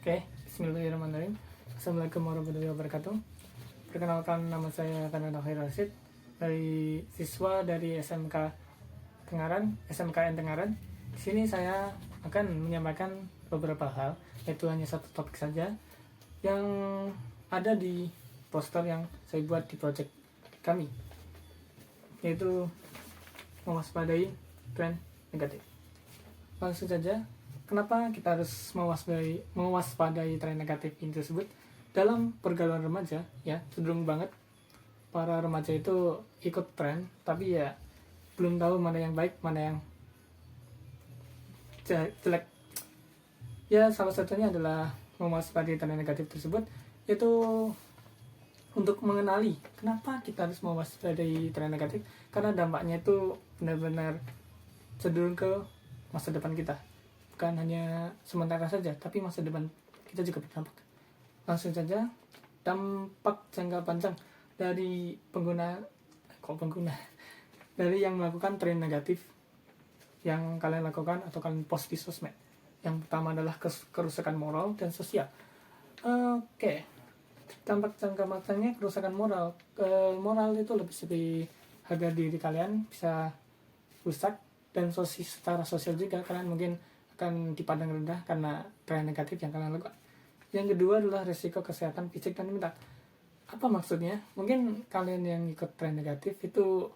Oke, bismillahirrahmanirrahim. Assalamualaikum warahmatullahi wabarakatuh. Perkenalkan, nama saya Kanada Khair Rashid, dari siswa dari SMKN Tengaran. Di sini saya akan menyampaikan beberapa hal, yaitu hanya satu topik saja yang ada di poster yang saya buat di project kami, yaitu mewaspadai tren negatif. Langsung saja, kenapa kita harus mewaspadai tren negatif ini tersebut? Dalam pergaulan remaja, ya, cenderung banget para remaja itu ikut tren, tapi ya belum tahu mana yang baik, mana yang jelek. Ya, salah satunya adalah mewaspadai tren negatif tersebut, yaitu untuk mengenali kenapa kita harus mewaspadai tren negatif, karena dampaknya itu benar-benar cenderung ke masa depan kita. Bukan hanya sementara saja, tapi masa depan kita juga berdampak. Langsung saja, dampak jangka panjang dari dari yang melakukan tren negatif yang kalian lakukan atau kalian post di sosmed. Yang pertama adalah kerusakan moral dan sosial. Oke, dampak jangka panjangnya kerusakan moral. Moral itu lebih seperti harga diri kalian bisa rusak, dan secara sosial juga kalian mungkin akan dipandang rendah karena tren negatif yang kalian lakukan. Yang kedua adalah risiko kesehatan fisik dan mental. Apa maksudnya? Mungkin kalian yang ikut tren negatif itu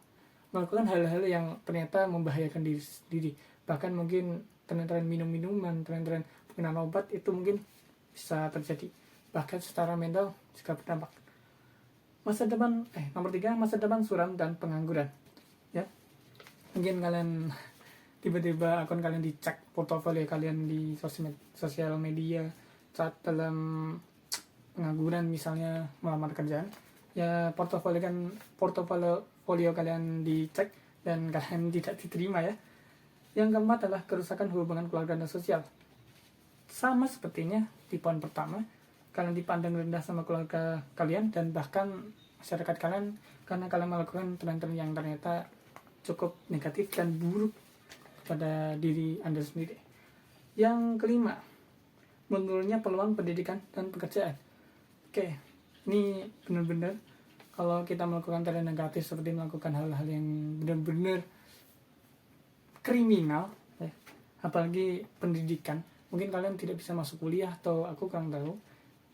melakukan hal-hal yang ternyata membahayakan diri sendiri. Bahkan mungkin tren-tren minum-minuman, tren-tren penggunaan obat itu mungkin bisa terjadi. Bahkan secara mental juga berdampak. Nomor 3, masa depan suram dan pengangguran. Ya, mungkin kalian tiba-tiba akun kalian dicek, portofolio kalian di sosial media saat dalam pengangguran, misalnya melamar kerjaan, ya portofolio kalian dicek dan kalian tidak diterima, ya. Yang keempat adalah kerusakan hubungan keluarga dan sosial. Sama sepertinya di poin pertama, kalian dipandang rendah sama keluarga kalian dan bahkan masyarakat kalian karena kalian melakukan tren-tren yang ternyata cukup negatif dan buruk pada diri Anda sendiri. Yang kelima, menurunnya peluang pendidikan dan pekerjaan. Oke, ini benar-benar kalau kita melakukan tren negatif seperti melakukan hal-hal yang benar-benar kriminal, ya, apalagi pendidikan, mungkin kalian tidak bisa masuk kuliah atau aku kurang tahu,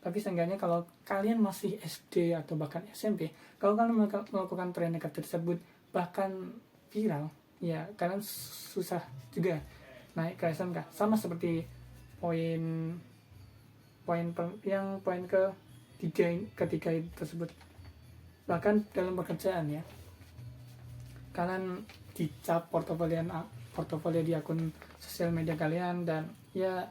tapi seenggaknya kalau kalian masih SD atau bahkan SMP, kalau kalian melakukan tren negatif tersebut bahkan viral, ya kalian susah juga naik ke SMK. Sama seperti poin ketiga tersebut. Bahkan dalam pekerjaan, ya, kalian dicap portofolio di akun sosial media kalian dan ya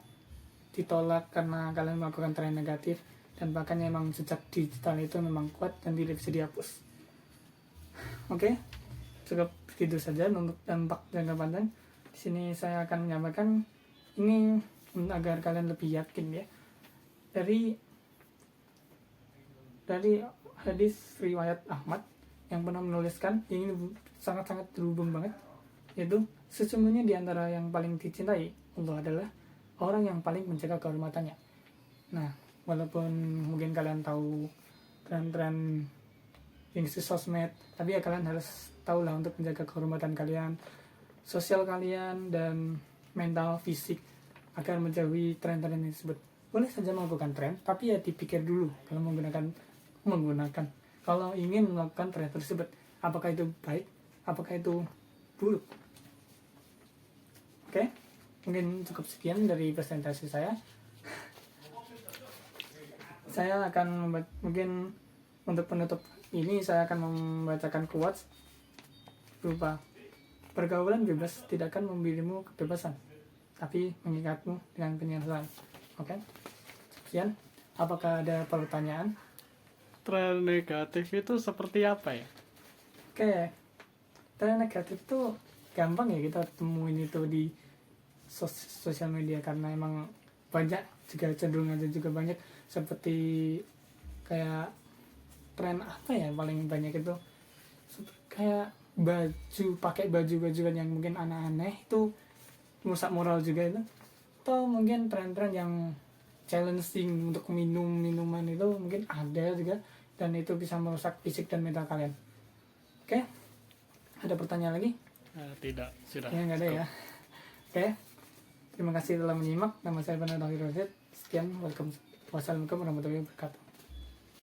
ditolak karena kalian melakukan tren negatif, dan bahkan memang jejak digital itu memang kuat dan tidak bisa dihapus. Oke, cukup itu saja untuk dampak jangka panjang. Di sini saya akan menyampaikan ini agar kalian lebih yakin, ya, dari hadis riwayat Ahmad yang pernah menuliskan, ini sangat-sangat terhubung banget, yaitu sesungguhnya di antara yang paling dicintai Allah adalah orang yang paling menjaga kehormatannya. Nah, walaupun mungkin kalian tahu tren-tren industri sosmed, tapi ya kalian harus tahu lah untuk menjaga kehormatan kalian, sosial kalian, dan mental, fisik, agar menjauhi tren-tren tersebut. Boleh saja melakukan tren, tapi ya dipikir dulu kalau menggunakan kalau ingin melakukan tren tersebut, apakah itu baik, apakah itu buruk. Oke, mungkin cukup sekian dari presentasi saya. Saya akan mungkin untuk penutup ini saya akan membacakan quotes berupa, pergaulan bebas tidak akan memberimu kebebasan, tapi mengikatmu dengan penyesalan. Oke, sekian. Apakah ada pertanyaan? Tren negatif itu seperti apa ya? Oke, tren negatif itu gampang ya kita temuin itu di sosial media, karena emang banyak, juga cenderung aja juga banyak, seperti kayak tren apa ya paling banyak itu kayak pakai baju-bajuan yang mungkin aneh-aneh itu merusak moral juga itu, atau mungkin tren-tren yang challenging untuk minum minuman itu mungkin ada juga, dan itu bisa merusak fisik dan mental kalian. Oke, ada pertanyaan lagi? Tidak, sudah. Ya nggak ada ya. Oke, terima kasih telah menyimak. Nama saya Bernardo Hiroset. Sekian, wassalamualaikum warahmatullahi wabarakatuh.